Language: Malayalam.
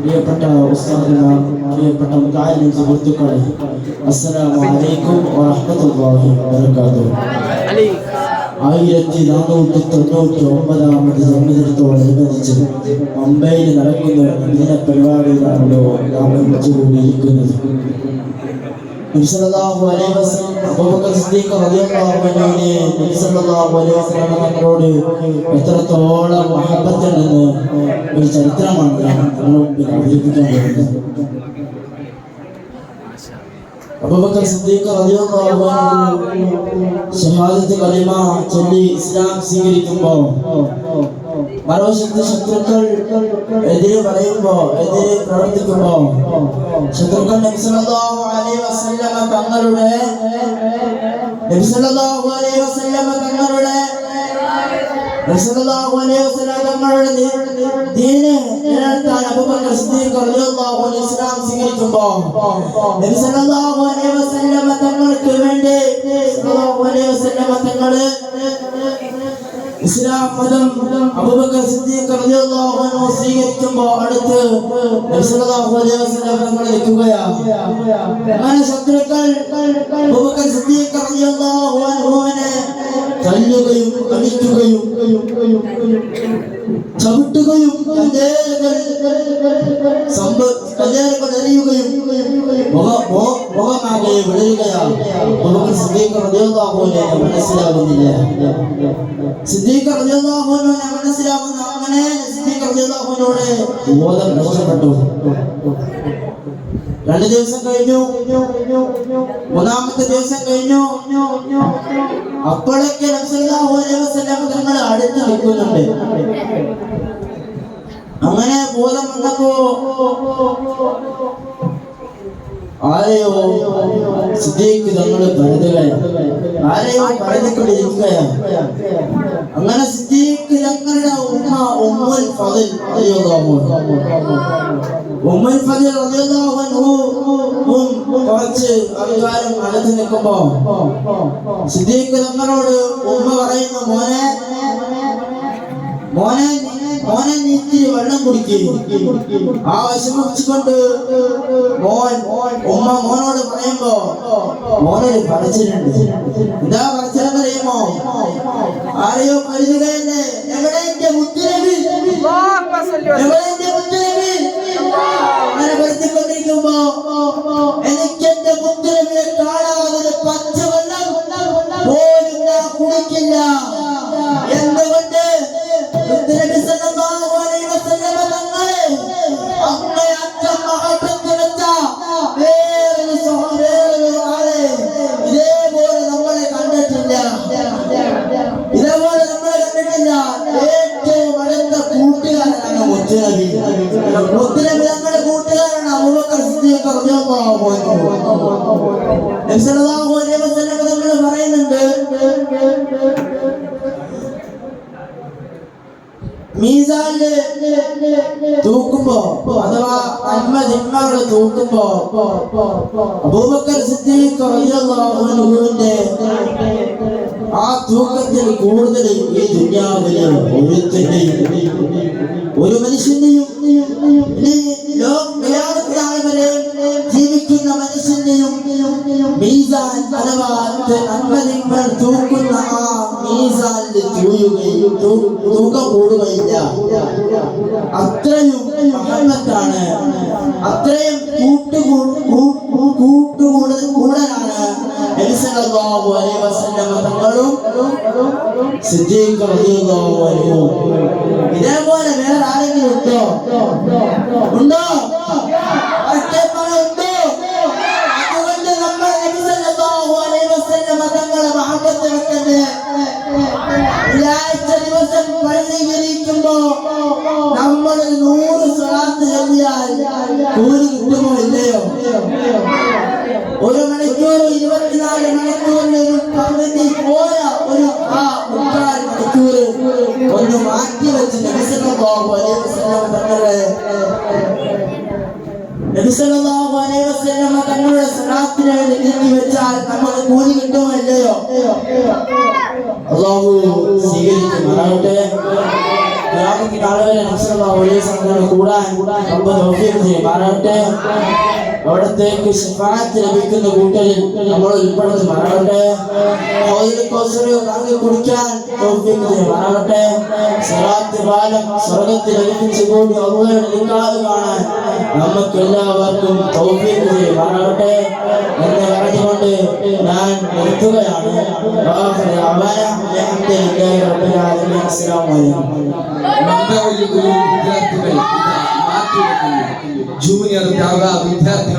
പ്രിയപ്പെട്ട ഉസ്താദുമാർ, പ്രിയപ്പെട്ട മുതഅല്ലിം സുഹൃത്തുക്കളെ, അസ്സലാമു അലൈക്കും വറഹ്മത്തുള്ളാഹി വബറകാതുഹു. 1499 ജന്മദിനത്തോടനുബന്ധിച്ച് മുംബൈയിൽ നടക്കുന്ന ദിന പരിപാടിയിലാണല്ലോ നാം ഒരുമിച്ചുകൂടിയിരിക്കുന്നത്. നബി സല്ലല്ലാഹു അലൈഹി വസല്ലം അബൂബക്കർ സിദ്ദീഖ് റളിയല്ലാഹു അൻഹുവിനെ നബി സല്ലല്ലാഹു അലൈഹി വസല്ലം തങ്ങളോട് എത്രത്തോളം മഹബത്തുണ്ടെന്ന് ഒരു ചരിത്രമാണ് അവതരിപ്പിക്കാൻ പോകുന്നത്. അബൂബക്കർ സിദ്ദീഖ് റളിയല്ലാഹു അൻഹു ഷഹാദത്ത് കലിമ ചൊല്ലി ഇസ്ലാം സ്വീകരിക്കുമ്പോൾ മറുവശത്ത് ശത്രുക്കൾ എതിരെ പറയുമ്പോ, എതിരെ പ്രവർത്തിക്കുമ്പോ ശത്രുക്കൾ നബി സല്ലല്ലാഹു അലൈഹി വസല്ലം തങ്ങളുടെ ദീന് നിലനിർത്താൻ അബൂബക്കർ സിദ്ദീഖ് റളിയല്ലാഹു അൻഹു ഇസ്ലാം സ്വീകരിക്കുമ്പോ നബി സല്ലല്ലാഹു അലൈഹി വസല്ലം തങ്ങൾക്ക് വേണ്ടി തങ്ങള് ഇസ്ലാം മതം അബൂബക്കർ സിദ്ദീഖ് റളിയല്ലാഹു അൻഹു സ്വീകരിക്കുമ്പോൾ അടുത്ത് നബി സല്ലല്ലാഹു അലൈഹി വസല്ലം തങ്ങൾ നിൽക്കുകയാണ്. അങ്ങനെ ശത്രുക്കൾ അബൂബക്കർ സിദ്ദീഖ് റളിയല്ലാഹു അൻഹുവിനെ തല്ലുകയും അടിക്കുകയും ചവിട്ടുകയും കല്ലേറുകൾ എറിയുകയും മുഖമാകെ വിളയുകയാണ്. അബൂബക്കർ സിദ്ദീഖ് റളിയല്ലാഹു അൻഹുവിനെ മനസ്സിലാകുന്നില്ല. സിദ്ദീഖ് റളിയല്ലാഹു അൻഹുവിനെ മനസ്സിലാകുന്ന അങ്ങനെ സിദ്ദീഖ് റളിയല്ലാഹു അൻഹുവിനോട് ബോധം നഷ്ടപ്പെട്ടു. 2 ദിവസം കഴിഞ്ഞു, 3ാമത്തെ ദിവസം കഴിഞ്ഞു. അപ്പോഴൊക്കെ നബി സല്ലല്ലാഹു അലൈഹി വസല്ലം തങ്ങൾ അടുത്ത് നിൽക്കുന്നുണ്ട്. അങ്ങനെ ബോധം വന്നപ്പോ ആരെയോ സിദ്ദീഖ് തങ്ങൾ പരതുകയാണ്, ആരെയോ പരതിക്കൊണ്ടിരിക്കുകയാണ്. അങ്ങനെ സിദ്ദീഖ് തങ്ങളുടെ ഉമ്മ ഉമ്മുൽ ഫളിൽ റളിയല്ലാഹു അൻഹു കുറച്ച് അധികാരം അടുത്ത് നിൽക്കുമ്പോ സിദ്ദീഖ് തങ്ങളോട് ഉമ്മ പറയുന്നു, മോനെ നീ ഇത്തിരി വെള്ളം കുടിക്കുകയും ആ വിഷമിച്ചുകൊണ്ട് ഉമ്മ മോനോട് പറയുമ്പോ മോനൊരു പറച്ചിലുണ്ട്. എന്താ പറച്ചിലെന്ന് അറിയുമോ? ആരെയോ കരുതുകയല്ലേ, എവിടെ എന്റെ മുത്തുനബി, എവിടെ എന്റെ മുത്തുനബി? അങ്ങനെ വരുത്തിക്കൊണ്ടിരിക്കുമ്പോ എനിക്ക് എന്റെ മുത്തുനബിയെ കാണാതെ പച്ചവെള്ളം പോലും ഞാൻ കുടിക്കില്ല. എന്തുകൊണ്ട്? നബി സല്ലല്ലാഹു അലൈഹി വസല്ലം തങ്ങളെ അങ്ങേയറ്റം മഹബത്ത് വെച്ച വേറൊരു ആളെ ഇതേപോലെ നമ്മളെ കണ്ടിട്ടില്ല. ഏറ്റവും അടുത്ത കൂട്ടുകാരനാണ് മുത്തുനബി. മുത്തുനബി തങ്ങളുടെ കൂട്ടുകാരാണ് അബൂബക്കർ സിദ്ദീഖ് റളിയല്ലാഹു അൻഹു. നബി സല്ലല്ലാഹു അലൈഹി വസല്ലം തങ്ങൾ പറയുന്നുണ്ട്, മീസാനില് തൂക്കുമ്പോ അഥവാ നന്മ തൂക്കുമ്പോ അബൂബക്കർ സിദ്ദീഖ് റളിയല്ലാഹു അൻഹുവിന്റെ ആ തൂക്കത്തിൽ കൂടുതൽ ഈ ദുനിയാവില് ഒരു മനുഷ്യന്റെയും വരെ ജീവിക്കുന്ന മനുഷ്യന്റെയും മീസാൻ അഥവാ നന്മ തൂക്കുന്ന ആ മീസാനിൽ തൂക്കം കൂടുകയില്ല. അത്രയും മഹമ്മത്താണ്, അത്രയും കൂട്ടുകൂടലാണ് നബി സല്ലല്ലാഹു അലൈഹി വസല്ലം തങ്ങളും സിദ്ദീഖ് റളിയല്ലാഹു അൻഹു. ഇതേപോലെ വേറെ ആരെങ്കിലും ഉണ്ടോ? അതുകൊണ്ട് നമ്മൾ നബി സല്ലല്ലാഹു അലൈഹി വസല്ലം തങ്ങളെ മഹബത്ത് വെക്കണ്ടേ? വ്യാഴാഴ്ച ദിവസം പള്ളിയിരിക്കുമ്പോ നമ്മൾ 100 സ്വലാത്ത് ചൊല്ലിയാൽ കൂലി കിട്ടുമോ ഇല്ലയോ? 1 മണിക്കൂർ 24 മണിക്കൂറിൽ പകുതി പോയ ഒരു 3/4 മണിക്കൂർ ഒന്ന് മാറ്റി വെച്ച് നബി സല്ലല്ലാഹു അലൈഹി വസല്ലം തങ്ങളുടെ സ്വലാത്തിനെ നീക്കി വെച്ചാൽ നമ്മൾ കൂലി കിട്ടുമോ ഇല്ലയോ? അല്ലാഹു സ്വീകരിക്കുമാറാകട്ടെ. യാതൊരു ആളുകളെ നഫ്സല്ലാഹു അലൈഹി വസല്ലം കൂടാൻ റബ്ബ് തൗഫീഖ് ചെയ്യുമാറാകട്ടെ. അവിടത്തേക്ക് ശഫാഅത്ത് ലഭിക്കുന്ന കൂട്ടരിൽ നമ്മൾ ഉൾപ്പെടുത്തുമാറാകട്ടെ. ഹൗദുൽ കൗസർ വാങ്ങി കുടിക്കാൻ തൗഫീഖ് ചെയ്യുമാറാകട്ടെ. സിറാത്ത് പാലം സ്വർഗ്ഗത്തിൽ ഒരുമിച്ച് കൂടി അല്ലാഹുവിനെ നിക്കാഹ് കാണാൻ നമുക്ക് എല്ലാവർക്കും തൗഫീഖ് ചെയ്യുമാറാകട്ടെ എന്ന് പറഞ്ഞുകൊണ്ട് ഞാൻ നിർത്തുകയാണ്. ജൂനിയർ വിദ്യാർത്ഥികൾ